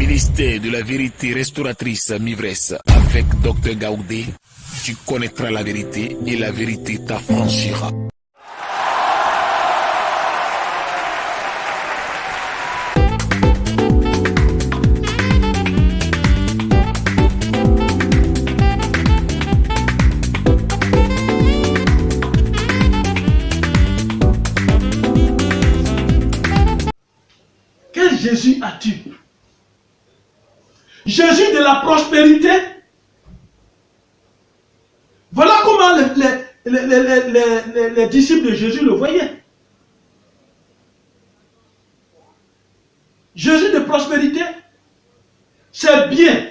ministère de la vérité restauratrice Mivresse avec Dr Gaoudé, tu connaîtras la vérité et la vérité t'affranchira. Quel Jésus as-tu? Jésus de la prospérité? Voilà comment les disciples de Jésus le voyaient. Jésus de prospérité, c'est bien.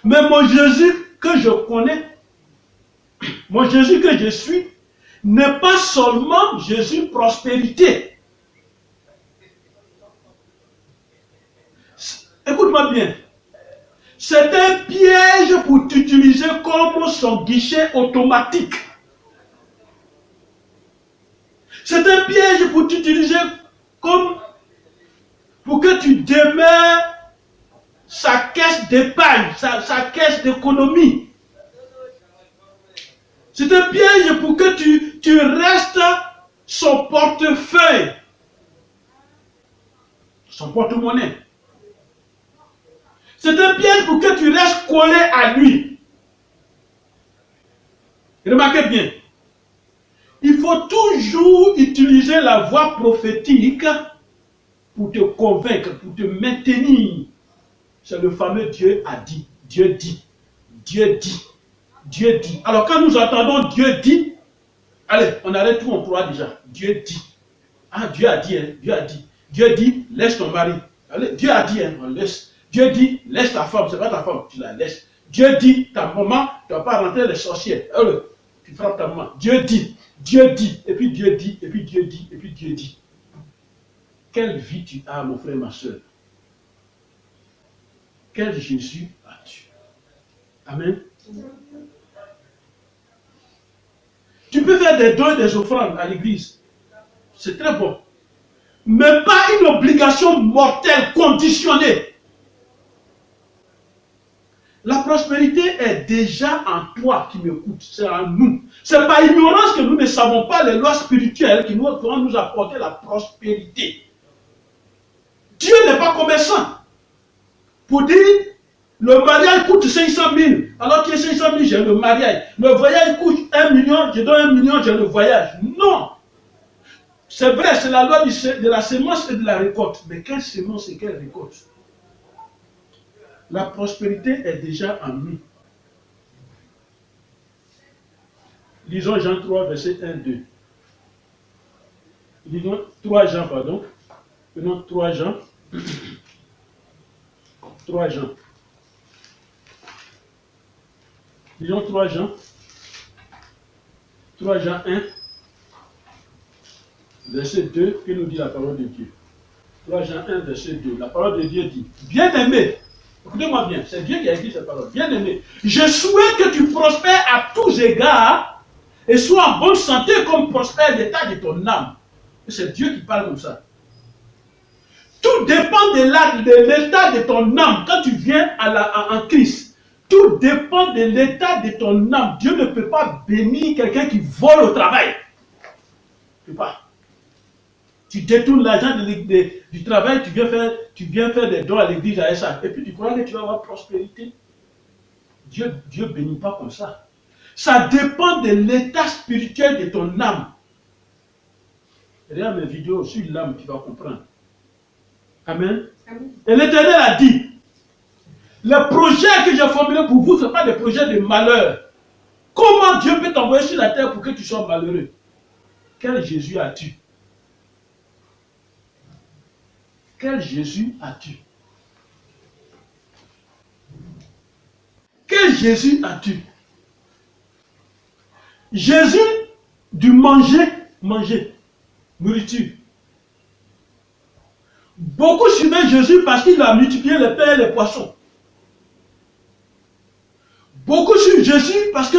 Mais mon Jésus que je connais, mon Jésus que je suis, n'est pas seulement Jésus prospérité. Écoute-moi bien. C'est un piège pour t'utiliser comme son guichet automatique. C'est un piège pour t'utiliser comme pour que tu demeures sa caisse d'épargne, sa caisse d'économie. C'est un piège pour que tu restes son portefeuille, son porte-monnaie. C'est un piège pour que tu restes collé à lui. Remarquez bien. Il faut toujours utiliser la voix prophétique pour te convaincre, pour te maintenir. C'est le fameux Dieu a dit, Dieu dit, Dieu dit, Dieu dit. Alors quand nous entendons Dieu dit, allez, on arrête tout, on croit déjà. Dieu dit. Ah, Dieu a dit, hein, Dieu a dit. Dieu dit, laisse ton mari. Allez, Dieu a dit, hein, on laisse. Dieu dit, laisse ta femme, c'est pas ta femme, tu la laisses. Dieu dit, ta maman, tu ne vas pas rentrer les sorcières. Alors, tu frappes ta maman. Dieu dit, et puis Dieu dit, et puis Dieu dit, et puis Dieu dit. Quelle vie tu as, mon frère, ma soeur? Quel Jésus as-tu? Amen. Tu peux faire des dons et des offrandes à l'église. C'est très bon. Mais pas une obligation mortelle, conditionnée. La prospérité est déjà en toi qui m'écoute, c'est en nous. C'est par ignorance que nous ne savons pas les lois spirituelles qui vont nous apporter la prospérité. Dieu n'est pas commerçant. Pour dire, le mariage coûte 500 000, alors qu'il y a 500 000, j'ai le mariage. Le voyage coûte 1 million, je donne 1 million, j'ai le voyage. Non. C'est vrai, c'est la loi de la semence et de la récolte. Mais quelle semence et quelle récolte? La prospérité est déjà en nous. Lisons Jean 3, verset 1, 2. Lisons 3 Jean, pardon. Prenons 3 Jean. 3 Jean. Lisons 3 Jean. 3 Jean 1, verset 2, que nous dit la parole de Dieu. 3 Jean 1, verset 2. La parole de Dieu dit, bien-aimé, écoutez-moi bien, c'est Dieu qui a écrit cette parole. Bien-aimé, je souhaite que tu prospères à tous égards et sois en bonne santé comme prospère l'état de ton âme. C'est Dieu qui parle comme ça. Tout dépend de l'état de ton âme quand tu viens en Christ. Tout dépend de l'état de ton âme. Dieu ne peut pas bénir quelqu'un qui vole au travail. Tu ne peux pas. Tu détournes l'argent du travail, tu viens faire des dons à l'église avec ça. Et puis tu crois que tu vas avoir prospérité. Dieu ne bénit pas comme ça. Ça dépend de l'état spirituel de ton âme. Regarde mes vidéos sur l'âme, tu vas comprendre. Amen. Amen. Et l'Éternel a dit, le projet que j'ai formulé pour vous, ce n'est pas des projets de malheur. Comment Dieu peut t'envoyer sur la terre pour que tu sois malheureux? Quel Jésus as-tu? Quel Jésus as-tu? Quel Jésus as-tu? Jésus du manger, nourriture. Beaucoup suivaient Jésus parce qu'il a multiplié les pains et les poissons. Beaucoup suivent Jésus parce que,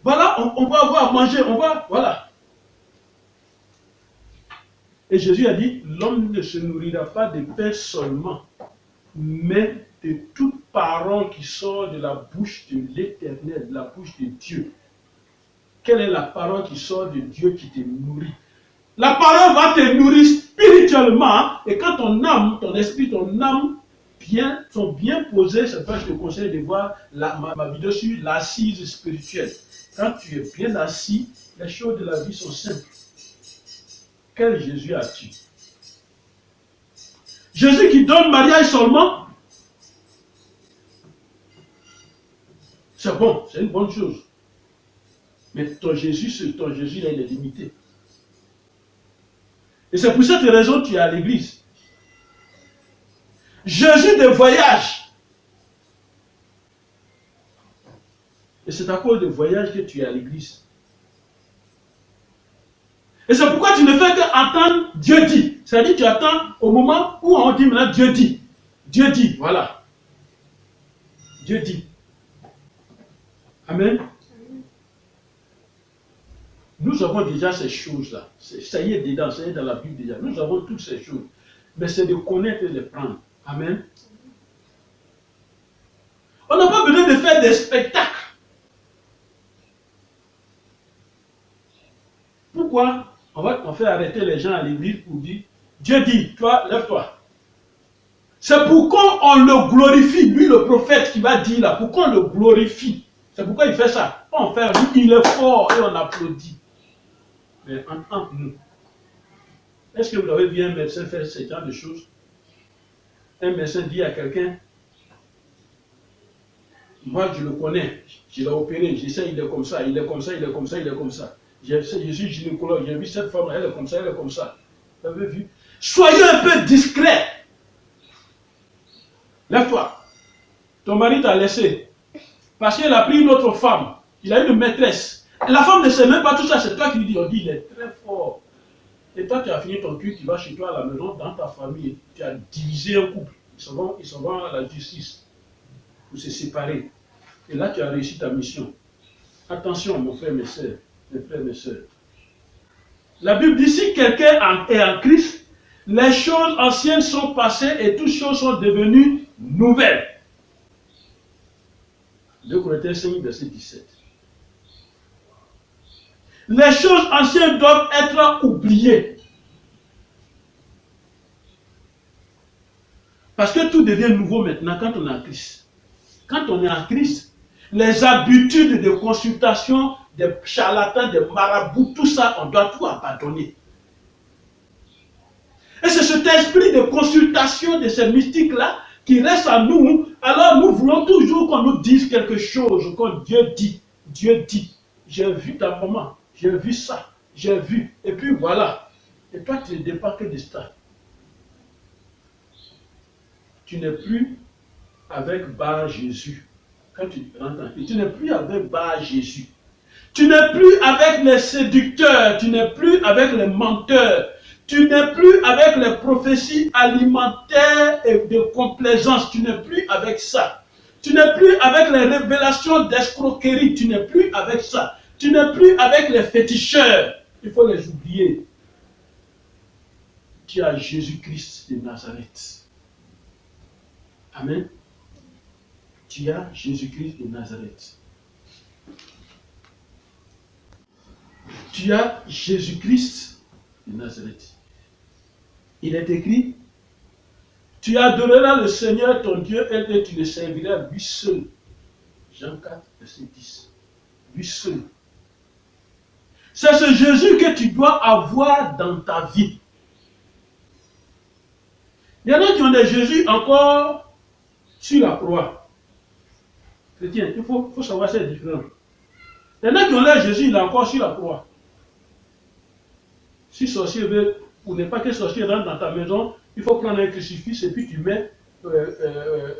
voilà, on va avoir à manger, voilà. Et Jésus a dit, l'homme ne se nourrira pas de pain seulement, mais de toute parole qui sort de la bouche de l'Éternel, de la bouche de Dieu. Quelle est la parole qui sort de Dieu qui te nourrit? La parole va te nourrir spirituellement, et quand ton âme, ton esprit, ton âme sont bien posés, c'est pourquoi je te conseille de voir ma vidéo sur l'assise spirituelle. Quand tu es bien assis, les choses de la vie sont simples. Quel Jésus as-tu? Jésus qui donne mariage seulement, c'est bon, c'est une bonne chose. Mais ton Jésus, là, il est limité. Et c'est pour cette raison que tu es à l'église. Jésus de voyage. Et c'est à cause de voyage que tu es à l'église. Et c'est pourquoi tu ne fais qu'entendre Dieu dit. C'est-à-dire tu attends au moment où on dit maintenant Dieu dit. Dieu dit, voilà. Dieu dit. Amen. Nous avons déjà ces choses-là. Ça y est dedans, ça y est dans la Bible déjà. Nous avons toutes ces choses. Mais c'est de connaître et de prendre. Amen. On n'a pas besoin de faire des spectacles. Pourquoi on fait arrêter les gens à l'église pour dire Dieu dit, toi, lève-toi. C'est pourquoi on le glorifie, lui le prophète qui va dire là, pourquoi on le glorifie. C'est pourquoi il fait ça. On fait, lui, il est fort et on applaudit. Mais entre nous, est-ce que vous avez vu un médecin faire ce genre de choses? Un médecin dit à quelqu'un, moi je le connais, je l'ai opéré, je sais, il est comme ça, il est comme ça, il est comme ça, il est comme ça. Je suis gynécologue, j'ai vu cette femme, elle est comme ça, elle est comme ça. Vous avez vu? Soyez un peu discret. Lève-toi. Ton mari t'a laissé. Parce qu'il a pris une autre femme. Il a une maîtresse. Et la femme ne sait même pas tout ça, c'est toi qui lui dis, on dit, il est très fort. Et toi, tu as fini ton culte, tu vas chez toi à la maison, dans ta famille, tu as divisé un couple. Ils s'en vont à la justice pour se séparer. Et là, tu as réussi ta mission. Attention, mon frère, mes soeurs, mes frères, mes soeurs. La Bible dit, si quelqu'un est en Christ, les choses anciennes sont passées et toutes choses sont devenues nouvelles. 2 Corinthiens 5, verset 17. Les choses anciennes doivent être oubliées. Parce que tout devient nouveau maintenant quand on est en Christ. Quand on est en Christ, les habitudes de consultation, des charlatans, des marabouts, tout ça, on doit tout abandonner. Et c'est cet esprit de consultation de ces mystiques-là qui reste à nous. Alors nous voulons toujours qu'on nous dise quelque chose, quand Dieu dit. Dieu dit, j'ai vu ta maman, j'ai vu ça, j'ai vu. Et puis voilà. Et toi, tu ne dépends que de ça. Tu n'es plus avec Bar Jésus. Quand tu rentres en Christ, tu n'es plus avec Bar Jésus. Tu n'es plus avec les séducteurs, tu n'es plus avec les menteurs. Tu n'es plus avec les prophéties alimentaires et de complaisance. Tu n'es plus avec ça. Tu n'es plus avec les révélations d'escroquerie. Tu n'es plus avec ça. Tu n'es plus avec les féticheurs. Il faut les oublier. Tu as Jésus-Christ de Nazareth. Amen. Tu as Jésus-Christ de Nazareth. Tu as Jésus-Christ de Nazareth. Il est écrit, tu adoreras le Seigneur ton Dieu et tu le serviras lui seul. Jean 4, verset 10. Lui seul. C'est ce Jésus que tu dois avoir dans ta vie. Il y en a qui ont des Jésus encore sur la croix. Chrétien, il faut savoir c'est différent. Il y en a qui ont leur Jésus, il est encore sur la croix. Si sorcier veut, ou n'est pas que sorcier rentre dans ta maison, il faut prendre un crucifix et puis tu mets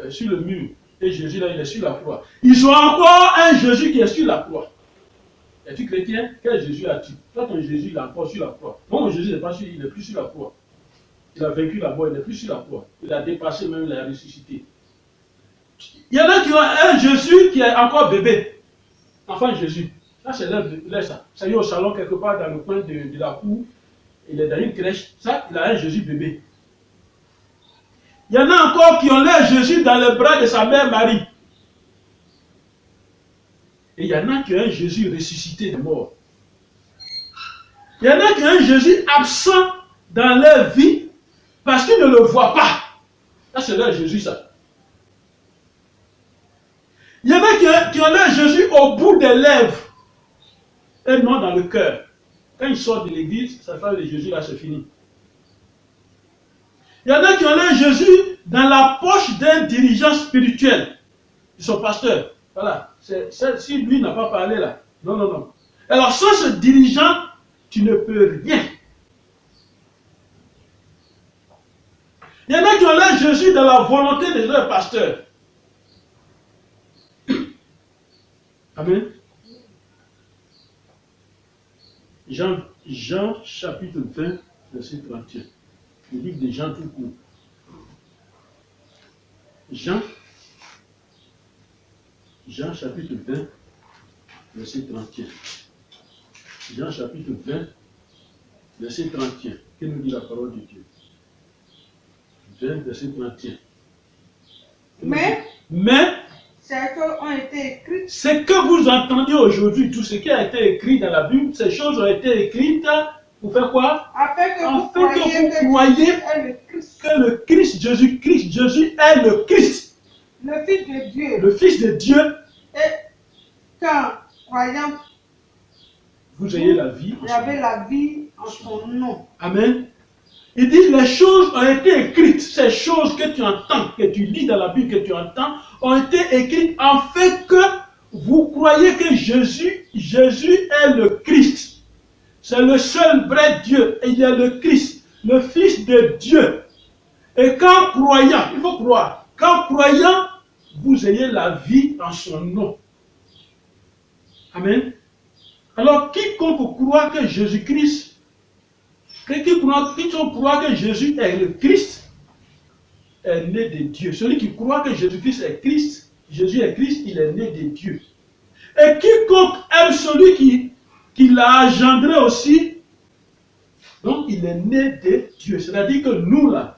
sur le mur. Et Jésus là, il est sur la croix. Ils ont encore un Jésus qui est sur la croix. Es-tu chrétien? Quel Jésus as-tu? Toi, ton Jésus, il est encore sur la croix. Moi, mon Jésus n'est pas sur, il n'est plus sur la croix. Il a vaincu la mort, il n'est plus sur la croix. Il a dépassé même, il a ressuscité. Il y en a qui ont un Jésus qui est encore bébé. Enfant Jésus. Ça, c'est là, ça. Ça y est au salon, quelque part dans le coin de la cour. Il est dans une crèche. Ça, il a un Jésus bébé. Il y en a encore qui ont l'air Jésus dans les bras de sa mère Marie. Et il y en a qui ont un Jésus ressuscité des morts. Il y en a qui ont un Jésus absent dans leur vie parce qu'ils ne le voient pas. Ça, c'est leur Jésus, ça. Il y en a qui ont leur Jésus au bout des lèvres et non dans le cœur. Quand ils sortent de l'église, ça fait de Jésus, là, c'est fini. Il y en a qui ont leur Jésus dans la poche d'un dirigeant spirituel, de son pasteur. Voilà. Si lui n'a pas parlé là. Non, non, non. Alors, sans ce dirigeant, tu ne peux rien. Il y en a qui ont l'air Jésus dans la volonté de leur pasteur. Amen. Jean chapitre 20, verset 31. Le livre de Jean tout court. Jean chapitre 20, verset 31. Jean chapitre 20, verset 31. Que nous dit la parole de Dieu? 20, verset 31. Mais ce que vous entendez aujourd'hui, tout ce qui a été écrit dans la Bible, ces choses ont été écrites pour faire quoi? Afin que vous croyiez que le Christ, Jésus-Christ, Jésus est le Christ. Le Fils de Dieu. Le Fils de Dieu. Et qu'en croyant, vous ayez la vie. Vous avez la vie en son nom. Amen. Il dit, les choses ont été écrites. Ces choses que tu entends, que tu lis dans la Bible, que tu entends, ont été écrites en fait que vous croyez que Jésus est le Christ. C'est le seul vrai Dieu. Et il est le Christ, le Fils de Dieu. Et qu'en croyant, il faut croire, qu'en croyant, vous ayez la vie en son nom. Amen. Alors, quiconque croit que Jésus-Christ, quiconque croit que Jésus est le Christ, est né de Dieu. Celui qui croit que Jésus-Christ est Christ, Jésus est Christ, il est né de Dieu. Et quiconque aime celui qui l'a engendré aussi, donc il est né de Dieu. C'est-à-dire que nous là,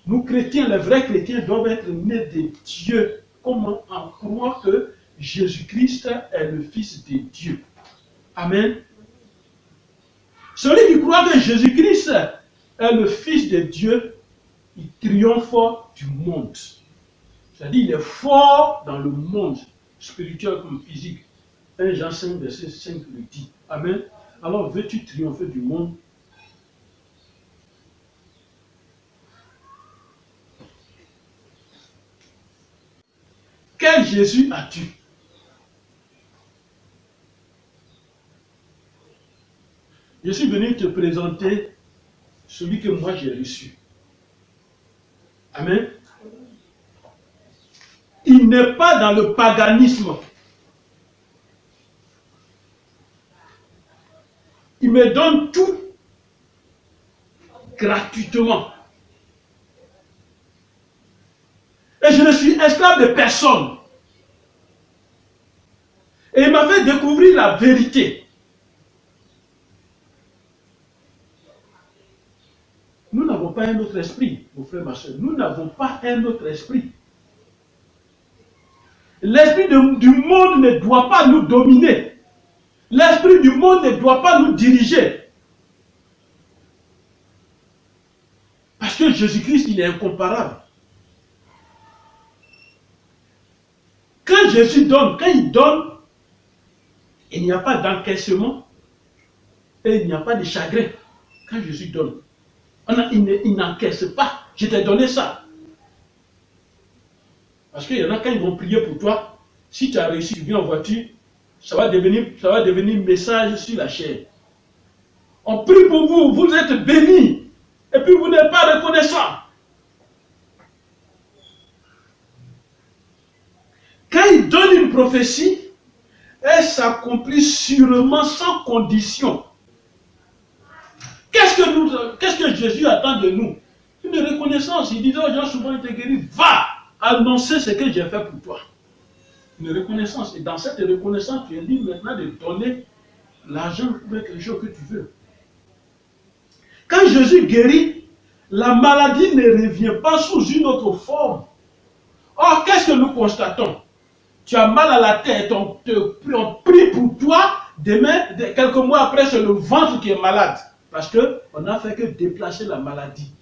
nous chrétiens, les vrais chrétiens doivent être nés de Dieu. Comment en croire que Jésus-Christ est le Fils de Dieu. Amen. Celui qui croit que Jésus-Christ est le Fils de Dieu, il triomphe du monde. C'est-à-dire il est fort dans le monde, spirituel comme physique. 1 Jean 5, verset 5 le dit. Amen. Alors veux-tu triompher du monde? Quel Jésus as-tu? Je suis venu te présenter celui que moi j'ai reçu. Amen. Il n'est pas dans le paganisme. Il me donne tout gratuitement. Et je ne suis esclave de personne. Et il m'a fait découvrir la vérité. Nous n'avons pas un autre esprit, mon frère, ma soeur. Nous n'avons pas un autre esprit. L'esprit du monde ne doit pas nous dominer. L'esprit du monde ne doit pas nous diriger. Parce que Jésus-Christ, il est incomparable. Quand Jésus donne, quand il donne, il n'y a pas d'encaissement et il n'y a pas de chagrin. Quand Jésus donne, il n'encaisse pas. Je t'ai donné ça. Parce qu'il y en a quand ils vont prier pour toi, si tu as réussi, tu viens en voiture, ça va devenir message sur la chair. On prie pour vous, vous êtes bénis, et puis vous n'êtes pas reconnaissant. Quand il donne une prophétie, elle s'accomplit sûrement sans condition. Qu'est-ce que Jésus attend de nous? Une reconnaissance. Il disait aux gens souvent, il te guérit, va annoncer ce que j'ai fait pour toi. Une reconnaissance. Et dans cette reconnaissance, tu es libre maintenant de donner l'argent pour quelque chose que tu veux. Quand Jésus guérit, la maladie ne revient pas sous une autre forme. Or, qu'est-ce que nous constatons? Tu as mal à la tête, on prie pour toi, demain, quelques mois après, c'est le ventre qui est malade. Parce qu'on n'a fait que déplacer la maladie.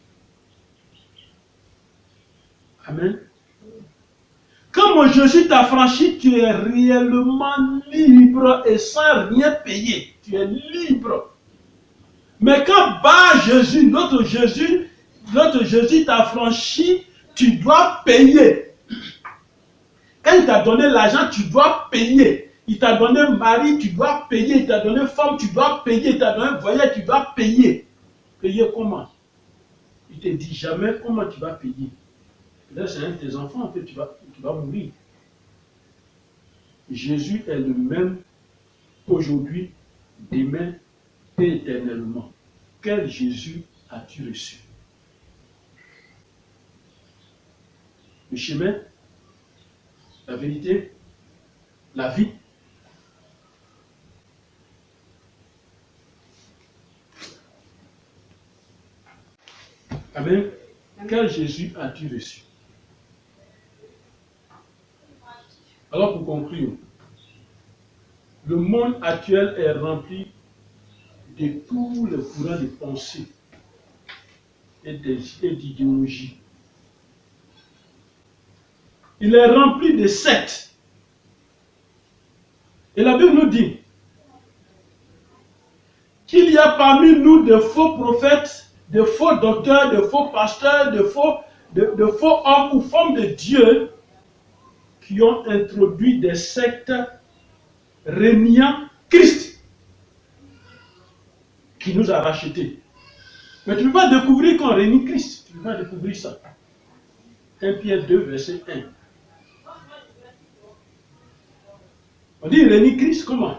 Amen. Quand Jésus t'a franchi, tu es réellement libre et sans rien payer. Tu es libre. Mais quand Jésus, notre Jésus t'a franchi, tu dois payer. Quand il t'a donné l'argent, tu dois payer. Il t'a donné mari, tu dois payer. Il t'a donné femme, tu dois payer. Il t'a donné voyage, tu dois payer. Payer comment? Il ne te dit jamais comment tu vas payer. Là, c'est un de tes enfants, en fait, tu vas mourir. Jésus est le même aujourd'hui, demain et éternellement. Quel Jésus as-tu reçu? Le chemin, la vérité, la vie. Amen. Quel Jésus as-tu reçu? Alors pour conclure, le monde actuel est rempli de tous les courants de pensée et d'idéologie. Il est rempli de sectes. Et la Bible nous dit qu'il y a parmi nous de faux prophètes, de faux docteurs, de faux pasteurs, de faux hommes ou femmes de Dieu qui ont introduit des sectes reniant Christ qui nous a rachetés. Mais tu ne peux pas découvrir qu'on renie Christ. Tu ne peux pas découvrir ça. 1 Pierre 2, verset 1. On dit renie Christ comment?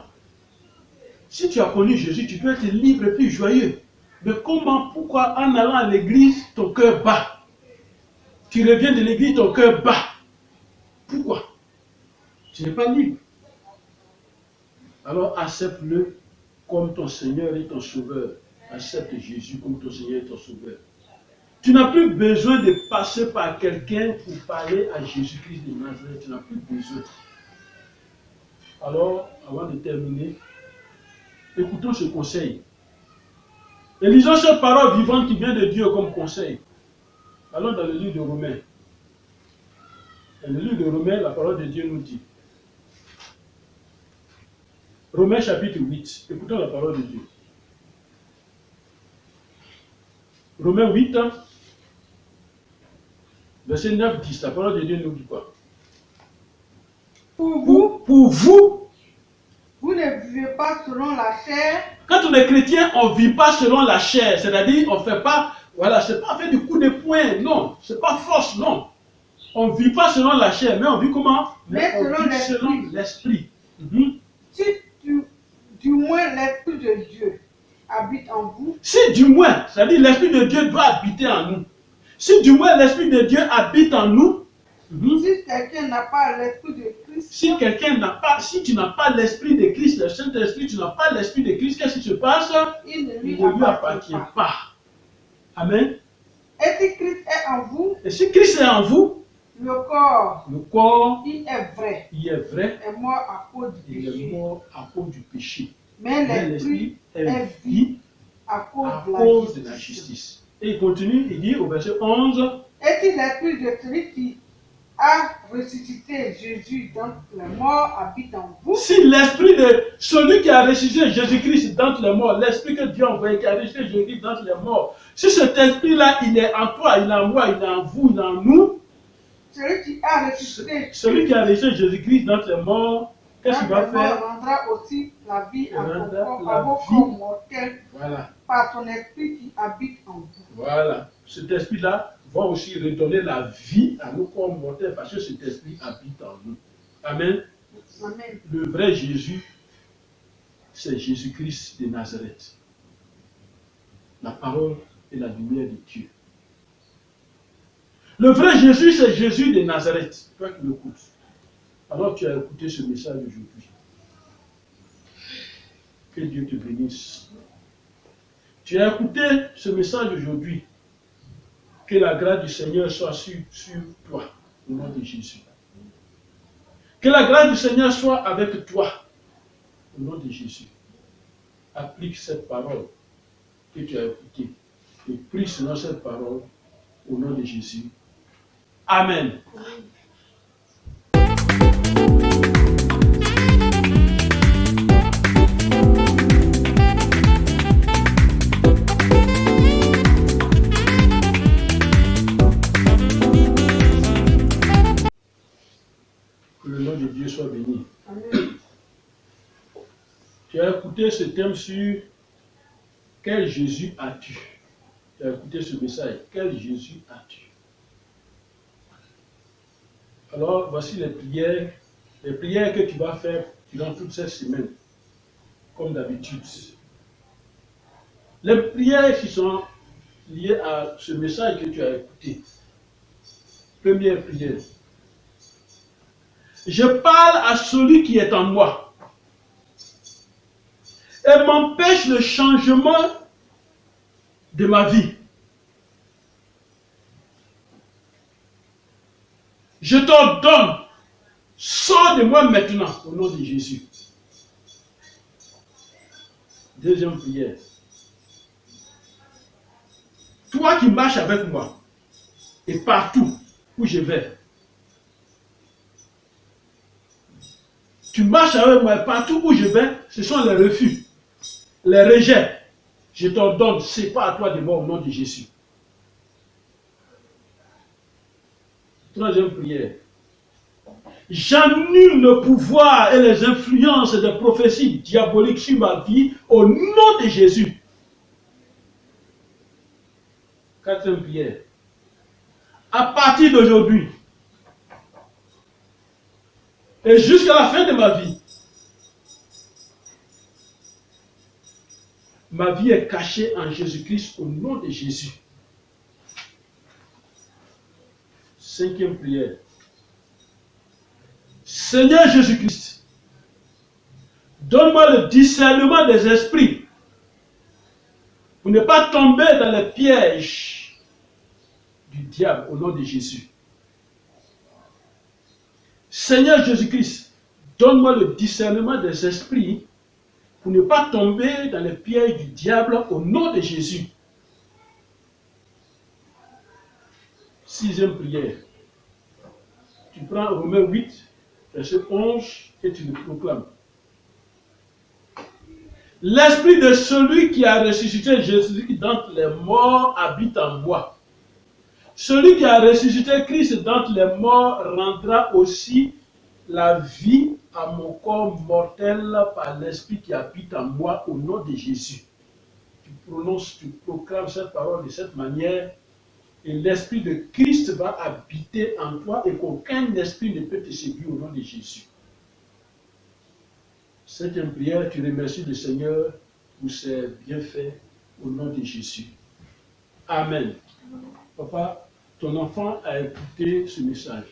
Si tu as connu Jésus, tu peux être libre et plus joyeux. Mais comment, pourquoi en allant à l'église, ton cœur bat? Tu reviens de l'église, ton cœur bat. Pourquoi? Tu n'es pas libre. Alors accepte-le comme ton Seigneur et ton Sauveur. Accepte Jésus comme ton Seigneur et ton Sauveur. Tu n'as plus besoin de passer par quelqu'un pour parler à Jésus-Christ de Nazareth. Tu n'as plus besoin. Alors, avant de terminer, écoutons ce conseil. Et lisons cette parole vivante qui vient de Dieu comme conseil. Allons dans le livre de Romains. Dans le livre de Romains, la parole de Dieu nous dit. Romains chapitre 8. Écoutons la parole de Dieu. Romains 8, verset 9-10. La parole de Dieu nous dit quoi? Pour vous, vous ne vivez pas selon la chair. Quand on est chrétien, on ne vit pas selon la chair. C'est-à-dire, on ne fait pas, voilà, c'est pas fait du coup de poing, non. C'est pas force, non. On ne vit pas selon la chair, mais on vit comment? Mais selon l'esprit. Si du moins l'Esprit de Dieu habite en vous. Si du moins, c'est-à-dire l'Esprit de Dieu doit habiter en nous. Si du moins l'Esprit de Dieu habite en nous, si quelqu'un n'a pas l'Esprit de Christ. Si tu n'as pas l'Esprit de Christ, le Saint-Esprit, tu n'as pas l'Esprit de Christ, qu'est-ce qui se passe? Il ne lui appartient pas. Amen. Et si Christ est en vous. Et si Christ est en vous, le corps, il est vrai, est mort à cause du péché. Il est mort à cause du péché. Mais l'esprit est vie à cause de la justice. Et il continue, il dit au verset 11. Et si l'esprit de celui qui a ressuscité Jésus d'entre les morts habite en vous. Si l'esprit de celui qui a ressuscité Jésus-Christ d'entre les morts, l'esprit que Dieu a envoyé, qui a ressuscité Jésus d'entre les morts, si cet esprit-là, il est en toi, il est en moi, il est en vous, il est en nous, celui qui a ressuscité Jésus-Christ d'entre les morts, qu'est-ce qu'il va faire? Il rendra aussi la vie à vos corps mortels par son esprit qui habite en vous. Voilà. Cet esprit-là va aussi redonner la vie à nos corps mortels parce que cet esprit habite en nous. Amen. Amen. Le vrai Jésus, c'est Jésus-Christ de Nazareth. La parole et la lumière de Dieu. Le vrai Jésus, c'est Jésus de Nazareth. Toi qui m'écoutes. Alors tu as écouté ce message aujourd'hui. Que Dieu te bénisse. Tu as écouté ce message aujourd'hui. Que la grâce du Seigneur soit sur toi, au nom de Jésus. Que la grâce du Seigneur soit avec toi, au nom de Jésus. Applique cette parole que tu as écoutée et prie selon cette parole, au nom de Jésus. Amen. Que le nom de Dieu soit béni. Amen. Tu as écouté ce thème sur quel Jésus as-tu? Tu as écouté ce message. Quel Jésus as-tu? Alors, voici les prières que tu vas faire durant toute cette semaine, comme d'habitude. Les prières qui sont liées à ce message que tu as écouté. Première prière. Je parle à celui qui est en moi et m'empêche le changement de ma vie. Je t'ordonne, sors de moi maintenant, au nom de Jésus. Deuxième prière. Toi qui marches avec moi, et partout où je vais, tu marches avec moi, et partout où je vais, ce sont les refus, les rejets. Je t'ordonne, sépare-toi de moi au nom de Jésus. Troisième prière. J'annule le pouvoir et les influences des prophéties diaboliques sur ma vie au nom de Jésus. Quatrième prière. À partir d'aujourd'hui et jusqu'à la fin de ma vie est cachée en Jésus-Christ au nom de Jésus. Cinquième prière. Seigneur Jésus-Christ, donne-moi le discernement des esprits pour ne pas tomber dans les pièges du diable au nom de Jésus. Seigneur Jésus-Christ, donne-moi le discernement des esprits pour ne pas tomber dans les pièges du diable au nom de Jésus. Sixième prière. Tu prends Romains 8, verset 11 et tu le proclames. L'esprit de celui qui a ressuscité Jésus d'entre les morts habite en moi. Celui qui a ressuscité Christ d'entre les morts rendra aussi la vie à mon corps mortel par l'esprit qui habite en moi au nom de Jésus. Tu prononces, tu proclames cette parole de cette manière et l'esprit de Christ va habiter en toi et qu'aucun esprit ne peut te séduire au nom de Jésus. Septième prière, tu remercies le Seigneur pour ses bienfaits au nom de Jésus. Amen. Papa, ton enfant a écouté ce message.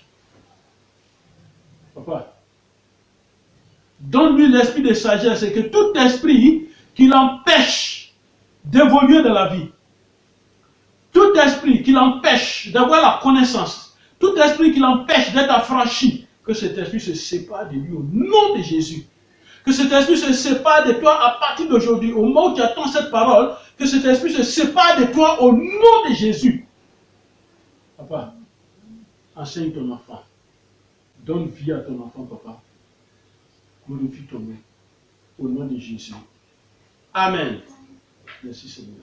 Papa, donne-lui l'esprit de sagesse et que tout esprit qui l'empêche d'évoluer dans la vie, tout esprit qui l'empêche d'avoir la connaissance, tout esprit qui l'empêche d'être affranchi, que cet esprit se sépare de lui au nom de Jésus. Que cet esprit se sépare de toi à partir d'aujourd'hui, au moment où tu attends cette parole, que cet esprit se sépare de toi au nom de Jésus. Papa, enseigne ton enfant. Donne vie à ton enfant, papa. Glorifie ton nom. Au nom de Jésus. Amen. Merci Seigneur.